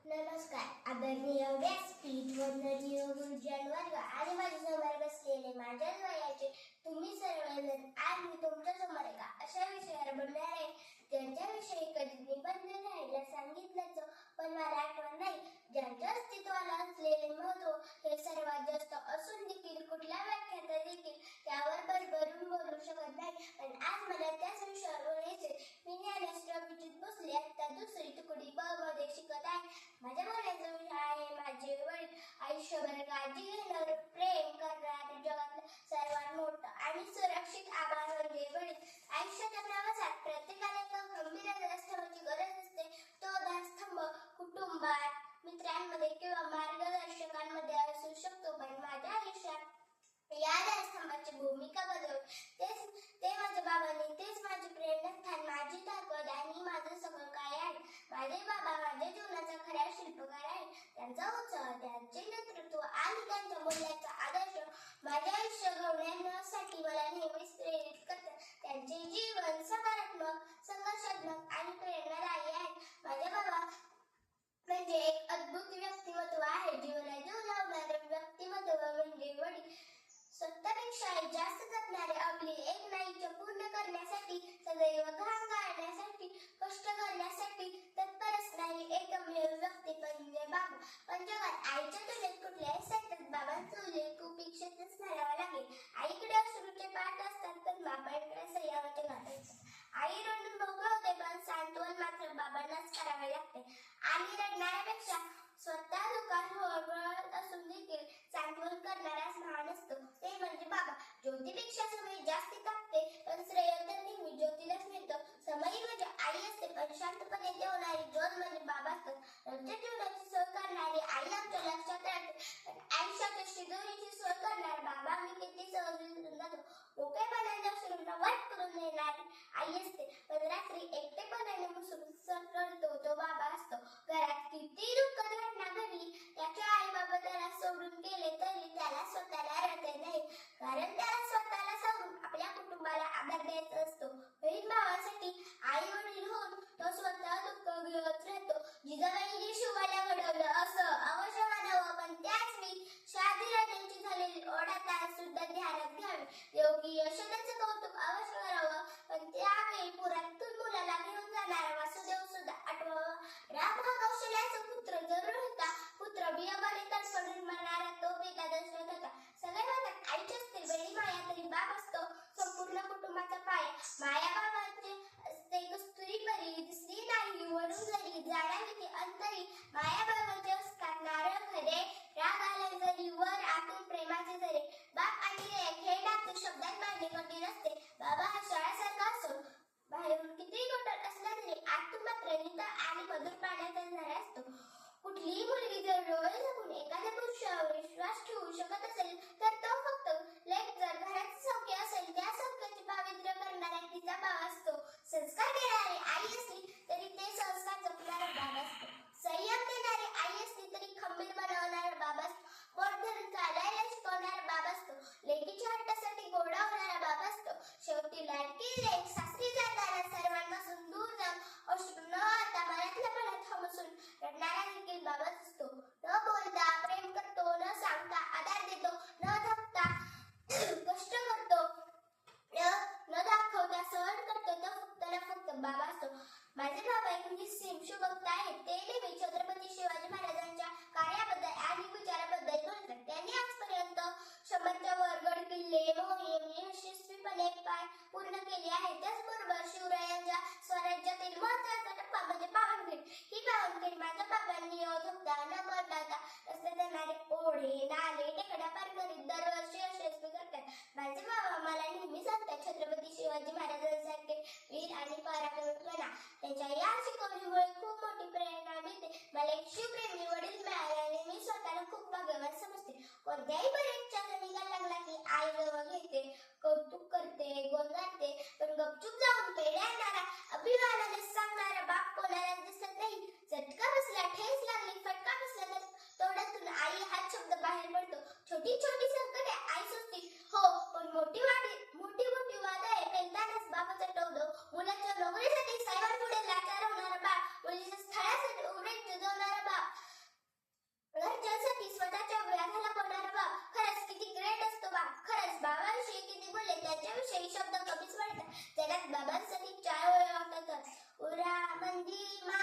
नमस्कार. आदरणीय व्यासपीठ, वंदनीय गुरुजन वर्ग आणि माझ्यासमोर बसलेले माझ्या वयाचे तुम्ही सर्वजण, आज मी तुमच्या समोर एका अशा विषयावर बोलणार आहे ज्यांच्याविषयी कधी निबंध लिहायला सांगितल्याचं पण मला आठवण नाही. ज्यांच्या अस्तित्वाला असलेले महत्त्व हे सर्वात जास्त असून देखील कुठल्या व्याख्यात देखील त्यावर भरभरून बोलू शकत नाही. पण आज मला त्याच विषयावर बोलायचे. मी ज्ञानेश्वर अभिजित भोसले आता दुसरी तुकडी ब मध्ये शिकत आहे. माझ्या बोलण्याचा विषय आहे माझे वडील. आयुष्यभर काळजी घेणारे, प्रेम करणारे, जगातलं सर्वात मोठं आणि सुरक्षित आभार म्हणजे वडील. आयुष्याच्या प्रवासात प्रत्येकाला एका खंबीर आधारस्तंभाची गरज असते. तो आधारस्तंभ कुटुंबात, मित्रांमध्ये किंवा मार्गदर्शकांमध्ये असू शकतो. पण माझ्या आयुष्यात या आधारस्तंभाची भूमिका बजावते ते माझ्या बाबांनी. तेच माझे प्रेरणास्थान, माझी ताकद आणि माझं सगळं काय आहे. माझे बाबा माझ्या जीवनाचा खरा शिल्पकार आहे. त्यांचा उत्साह, त्यांचे नेतृत्व आणि त्यांच्या मूल्यांचा आदर्श माझे आयुष्य घडवण्यासाठी मला नेहमीच प्रेरित करतात. त्यांचे जीवन सकारात्मक, संघर्षात्मक आणि प्रेरणादायी आहे. माझे बाबा म्हणजे एक अद्भुत व्यक्तिमत्व आहे. जीवनात जीव लावणारे व्यक्तिमत्व म्हणजे वडील. स्वतःपेक्षा जास्त जपणारे, आपली एक ना इच्छा पूर्ण करण्यासाठी, सदैव घाम गाळण्यासाठी, कष्ट करण्यासाठी तत्पर असणारी एकमेव व्यक्ती म्हणजे बाबा. पण जगात आईच्या तुलनेत कुठल्याही क्षेत्रात बाबांचा उल्लेख खूप इच्छितच करावा लागेल. आईकडे अश्रूचे पाठ असतात तर बाबांकडे संयमाचे घाट असतात. आई रडून मोकळं होते पण सांत्वन मात्र बाबांनाच करावे लागते. आणि रडणाऱ्यापेक्षा स्वतः दुःखात होरपळत असून देखील सांत्वन करणाराच महान असतो ते म्हणजे बाबा. ज्योतीपेक्षा समय जास्त तापते पण श्रेय तर नेहमी ज्योतीलाच मिळतं. समय म्हणजे आई असते पण शांतपणे ठेवणारी ज्योत म्हणजे बाबा असतात. रोजच्या जीवनाची सोय करणारी आई आमच्या लक्षात राहते पण आयुष्याच्या शिदोरीची सोय करणारा बाबा आम्ही किती सहज विसरून जातो. मोकळेपणाने अश्रूंना वाट करून देणारी आई असते पण रात्री एकटेपणाने मुसळून रडतो तो बाबा असतो. घरात किती दुःखद घटना घडली, त्याच्या आई बाबा त्याला सोडून गेले तरी त्याला स्वतःला रडता नाही, कारण त्याला स्वतःला सांगून आपल्या कुटुंबाला आधार द्यायचा असतो. बहीण भावासाठी आई वडील होऊन तो स्वतः दुःख घेत राहतो. जिजाबाईंनी शिवाला घडवलं असं अवश्य मानावं पण त्याच वेळी शहाजीराजांची झालेली ओढाताण सुद्धा ध्यानात घ्यावी. योगी यशोदाचं कौतुक अवश्य करावं पण त्यावेळी पुरातून मुलाला घेऊन जाणारा वासुदेव सुद्धा आठवावा. राम हा कौशल्याचा पुत्र जरूर होता, पुत्र बियाबाने तडफडून मरणारा तो बेटा दशरथ होता. सगळे म्हणतात आईची असते वेळी माया तरी बाप असतो संपूर्ण कुटुंबाचा पाया. माया बाबांचे असते कस्तुरी परी, दिसली नाही वडू जरी, जाणावी ती अंतरी. माया बाबांचे असतात नारळ खरे, राग आला जरी वर आतून प्रेमाचे जरे. बाप आणि लेक हे नाते शब्दात मांडणे कठीण असते. बाबा हा शाळेसारखा असतो, बाहेरून कितीही गोटत असला तरी आतून मात्र नितळ आणि मधुर पाण्याचा झरा असतो. कुठलीही मुलगी जर डोळे झाकून एखाद्या पुरुषावर विश्वास ठेवू शकत असेल तर तो फक्त लेक. जर घराचे सौख्य असेल त्या सौख्याचे पावित्र्य करणारा तिचा भाव असतो. संस्कार देणारी आई असली तरी ते संस्कार जपणारा बाबा असतो. संयम देणारी आई असली तरी खंबीर बनवणारा बाबा असतो. पोट धरून चालायला शिकवणारा बाबा असतो. लेकीच्या हट्टासाठी गोडावणारा बाबा असतो. शेवटी लाडकी लेक सासरी जाताना सर्वांपासून दूर जाऊन अश्रू न आता मनातल्या मनात हमसून रडणारा देखील बाबाच असतो. न बोलता प्रेम करतो, न सांगता आधार देतो, न थकता कष्ट करतो, न दाखवता सहन करतो तो फक्त ना फक्त बाबा असतो. माझे बाबा एक निस्सीम शुभक्त आहेत. ते नेहमी छत्रपती शिवाजी महाराजांच्या कार्याबद्दल आणि विचाराबद्दल बोलतात. त्यांनी आजपर्यंत 100च्या वर गड किल्ले मोहीम यशस्वीपणे पार पूर्ण केले आहे. त्याचबरोबर शिवरायांच्या स्वराज्यातील महत्त्वाचा टप्पा म्हणजे पावनखिंड. ही पावनखिंड माझ्या बाबांनी थकता न करता रस्त्यात जाणारे ओढे नाले टेकड्या पार करीत दरवर्षी यशस्वी करतात. माझे बाबा मला नेहमी सांगतात छत्रपती शिवाजी महाराजांसारखे वीर आणि पराक्रमीपणा. त्यांच्या या शिकवणीमुळे खूप मोठी प्रेरणा मिळते. मला एक शिवप्रेमी वडील मिळाल्याने मी स्वतःला खूप भाग्यवान समजते. कोणत्याही परीक्षेचा निकाल लागला की आई जवळ घेते, कौतुक करते, गोंजारते पण गपचूप जाऊन पेढे आणणारा, अभिमानाने सांगणारा बाप कोणाला दिसत नाही. झटका बसला, ठेच लागली, फटका बसला तर तोंडातून आई हा शब्द बाहेर पडतो. छोटी छोटी संकटे आई सुटती हो पण मोठी मोठी वादळे पेलतानाच बाबाचा टोलो. मुलाच्या नोकरीसाठी साहेबांपुढे लाचार होणारा बाप, मुलीच्या स्थळासाठी उमरेत जुजवणारा बाप, मंदिर